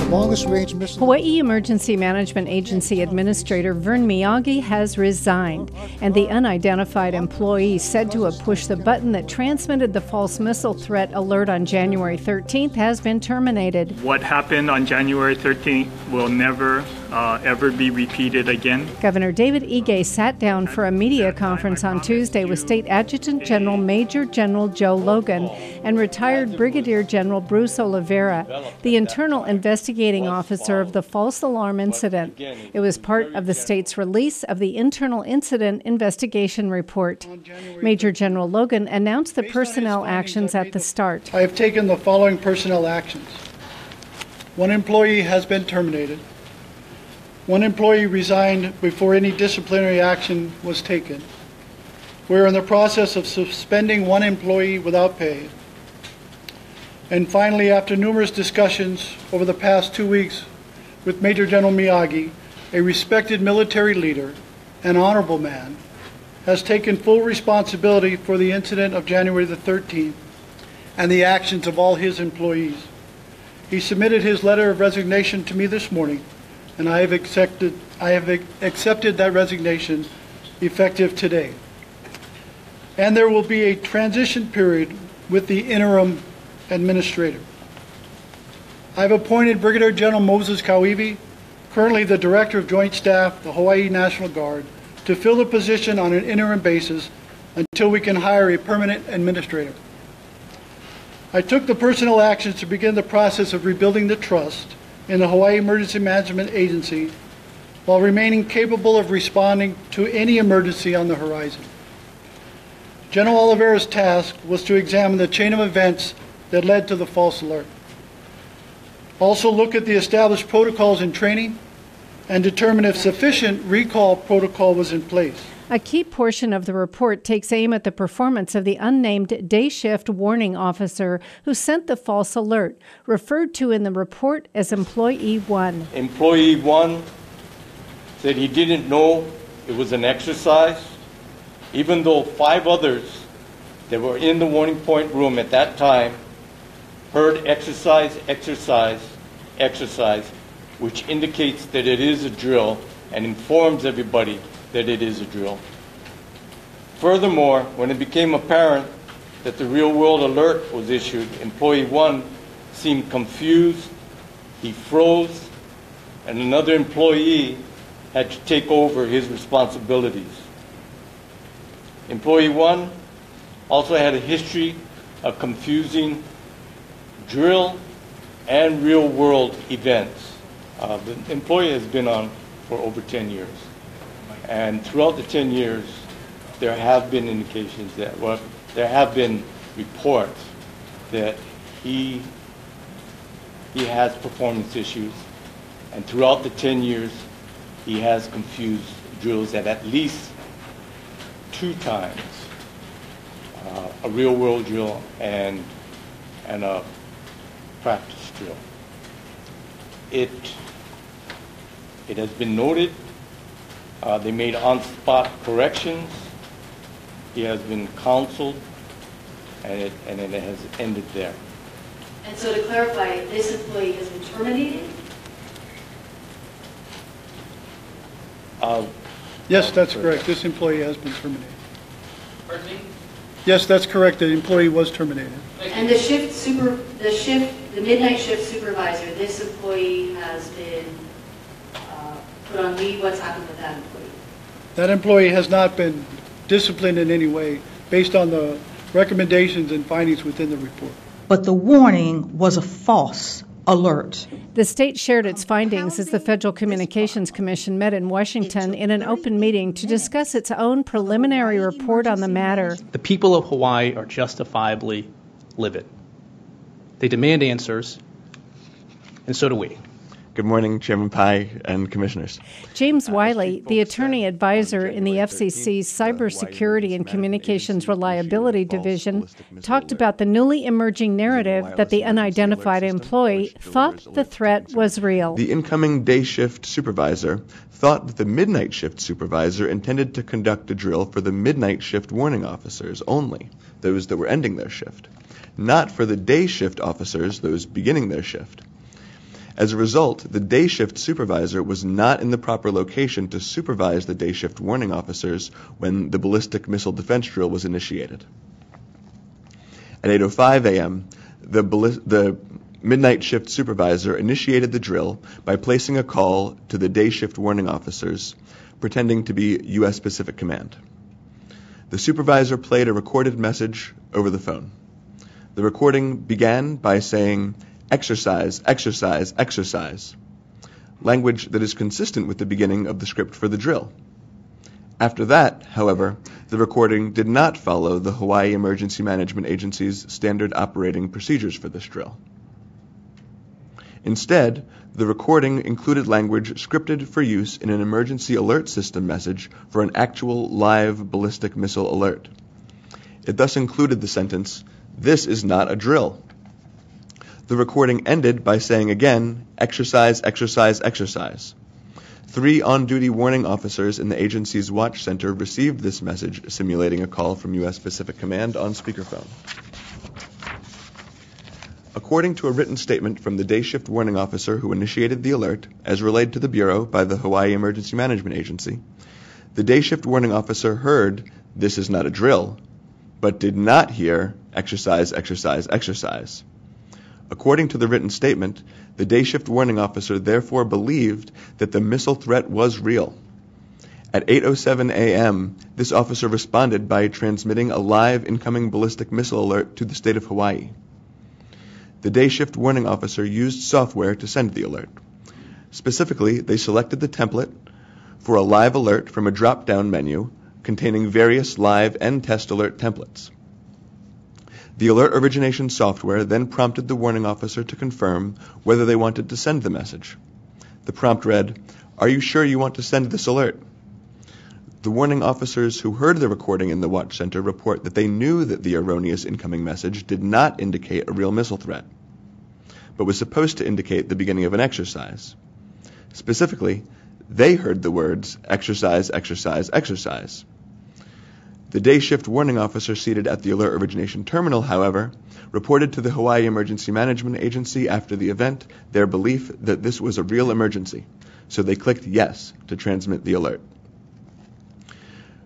Longest-range missile. Hawaii Emergency Management Agency Administrator Vern Miyagi has resigned, and the unidentified employee said to have pushed the button that transmitted the false missile threat alert on January 13th has been terminated. What happened on January 13th will never ever be repeated again. Governor David Ige sat down for a media conference on Tuesday with State Adjutant General Major General Joe Logan and retired Brigadier General Bruce Oliveira, the internal investigating officer of the false alarm incident. It was part of the state's release of the Internal Incident Investigation Report. Major General Logan announced the personnel actions at the start. I have taken the following personnel actions. One employee has been terminated. One employee resigned before any disciplinary action was taken. We are in the process of suspending one employee without pay. And finally, after numerous discussions over the past 2 weeks with Major General Miyagi, a respected military leader, an honorable man, has taken full responsibility for the incident of January the 13th and the actions of all his employees. He submitted his letter of resignation to me this morning, and I have accepted that resignation effective today. And there will be a transition period with the interim administrator. I've appointed Brigadier General Moses Kauivi, currently the Director of Joint Staff, the Hawaii National Guard, to fill the position on an interim basis until we can hire a permanent administrator. I took the personnel actions to begin the process of rebuilding the trust in the Hawaii Emergency Management Agency while remaining capable of responding to any emergency on the horizon. General Oliveira's task was to examine the chain of events that led to the false alert. Also look at the established protocols and training and determine if sufficient recall protocol was in place. A key portion of the report takes aim at the performance of the unnamed day shift warning officer who sent the false alert, referred to in the report as Employee 1. Employee 1 said he didn't know it was an exercise, even though 5 others that were in the warning point room at that time heard exercise, exercise, exercise, which indicates that it is a drill and informs everybody that it is a drill. Furthermore, when it became apparent that the real-world alert was issued, Employee 1 seemed confused, he froze, and another employee had to take over his responsibilities. Employee 1 also had a history of confusing drill and real-world events. The employee has been on for over 10 years. And throughout the 10 years, there have been indications that, well, there have been reports that he has performance issues. And throughout the 10 years, he has confused drills at least 2 times, a real-world drill and a practice drill. It has been noted. They made on-spot corrections. He has been counseled, and it has ended there. And so to clarify, this employee has been terminated? Yes, that's correct. This employee has been terminated. Pardon me? Yes, that's correct. The employee was terminated. And the midnight shift supervisor, this employee has been put on leave. What's happened with that employee? That employee has not been disciplined in any way based on the recommendations and findings within the report. But the warning was a false alert. The state shared its findings as the Federal Communications Commission met in Washington in an open meeting to discuss its own preliminary report on the matter. The people of Hawaii are justifiably livid. They demand answers, and so do we. Good morning, Chairman Pai and Commissioners. James Wiley, the attorney advisor in the FCC's Cybersecurity and Communications Reliability Division, talked about the newly emerging narrative that the unidentified employee thought the threat was real. The incoming day shift supervisor thought that the midnight shift supervisor intended to conduct a drill for the midnight shift warning officers only, those that were ending their shift, not for the day shift officers, those beginning their shift. As a result, the day shift supervisor was not in the proper location to supervise the day shift warning officers when the ballistic missile defense drill was initiated. At 8:05 a.m., the midnight shift supervisor initiated the drill by placing a call to the day shift warning officers, pretending to be U.S. Pacific Command. The supervisor played a recorded message over the phone. The recording began by saying, "Exercise, exercise, exercise," language that is consistent with the beginning of the script for the drill. After that, however, the recording did not follow the Hawaii Emergency Management Agency's standard operating procedures for this drill. Instead, the recording included language scripted for use in an emergency alert system message for an actual live ballistic missile alert. It thus included the sentence, "This is not a drill." The recording ended by saying again, "Exercise, exercise, exercise." 3 on-duty warning officers in the agency's watch center received this message simulating a call from U.S. Pacific Command on speakerphone. According to a written statement from the day shift warning officer who initiated the alert, as relayed to the Bureau by the Hawaii Emergency Management Agency, the day shift warning officer heard, "This is not a drill," but did not hear, "Exercise, exercise, exercise." According to the written statement, the day shift warning officer therefore believed that the missile threat was real. At 8:07 a.m., this officer responded by transmitting a live incoming ballistic missile alert to the state of Hawaii. The day shift warning officer used software to send the alert. Specifically, they selected the template for a live alert from a drop-down menu containing various live and test alert templates. The alert origination software then prompted the warning officer to confirm whether they wanted to send the message. The prompt read, "Are you sure you want to send this alert?" The warning officers who heard the recording in the watch center report that they knew that the erroneous incoming message did not indicate a real missile threat, but was supposed to indicate the beginning of an exercise. Specifically, they heard the words, "Exercise, exercise, exercise." The day shift warning officer seated at the alert origination terminal, however, reported to the Hawaii Emergency Management Agency after the event their belief that this was a real emergency, so they clicked yes to transmit the alert.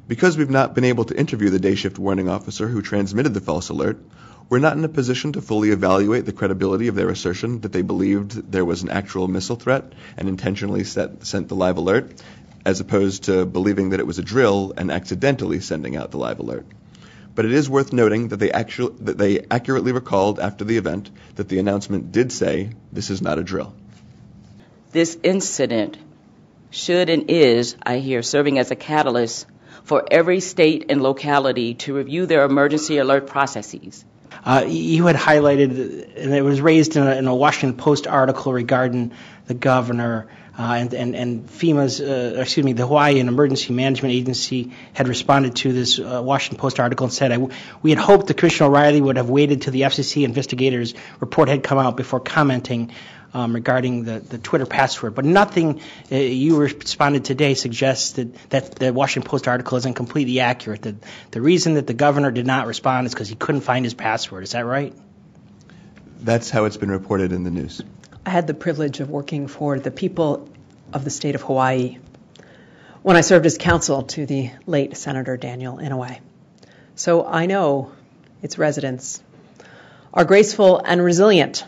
Because we've not been able to interview the day shift warning officer who transmitted the false alert, we're not in a position to fully evaluate the credibility of their assertion that they believed there was an actual missile threat and intentionally sent the live alert, as opposed to believing that it was a drill and accidentally sending out the live alert. But it is worth noting that they accurately recalled after the event that the announcement did say, "This is not a drill." This incident should and is, I hear, serving as a catalyst for every state and locality to review their emergency alert processes. You had highlighted, and it was raised in a Washington Post article regarding the governor and FEMA's, the Hawaii Emergency Management Agency had responded to this Washington Post article and said, we had hoped that Commissioner O'Reilly would have waited till the FCC investigators' report had come out before commenting regarding the Twitter password. But nothing you responded today suggests that the Washington Post article isn't completely accurate. The reason that the governor did not respond is because he couldn't find his password. Is that right? That's how it's been reported in the news. I had the privilege of working for the people of the state of Hawaii when I served as counsel to the late Senator Daniel Inouye. So I know its residents are graceful and resilient.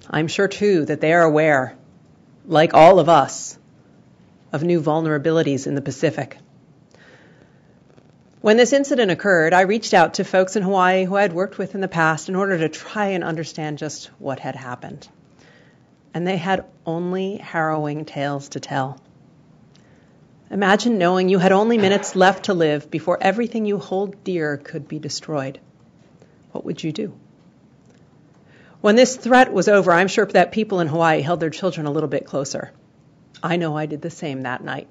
I'm sure, too, that they are aware, like all of us, of new vulnerabilities in the Pacific. When this incident occurred, I reached out to folks in Hawaii who I had worked with in the past in order to try and understand just what had happened. And they had only harrowing tales to tell. Imagine knowing you had only minutes left to live before everything you hold dear could be destroyed. What would you do? When this threat was over, I'm sure that people in Hawaii held their children a little bit closer. I know I did the same that night.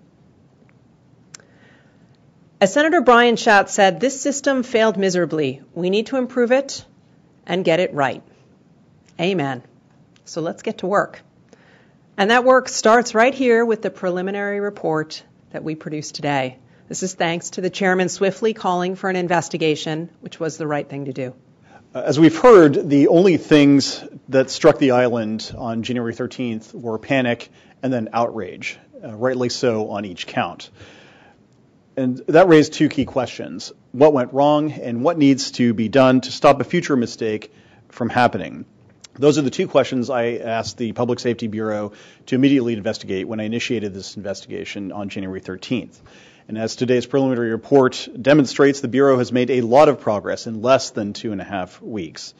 As Senator Brian Schatz said, this system failed miserably. We need to improve it and get it right. Amen. So let's get to work. And that work starts right here with the preliminary report that we produced today. This is thanks to the chairman swiftly calling for an investigation, which was the right thing to do. As we've heard, the only things that struck the island on January 13th were panic and then outrage, rightly so on each count. And that raised two key questions: what went wrong and what needs to be done to stop a future mistake from happening. Those are the two questions I asked the Public Safety Bureau to immediately investigate when I initiated this investigation on January 13th. And as today's preliminary report demonstrates, the Bureau has made a lot of progress in less than 2.5 weeks.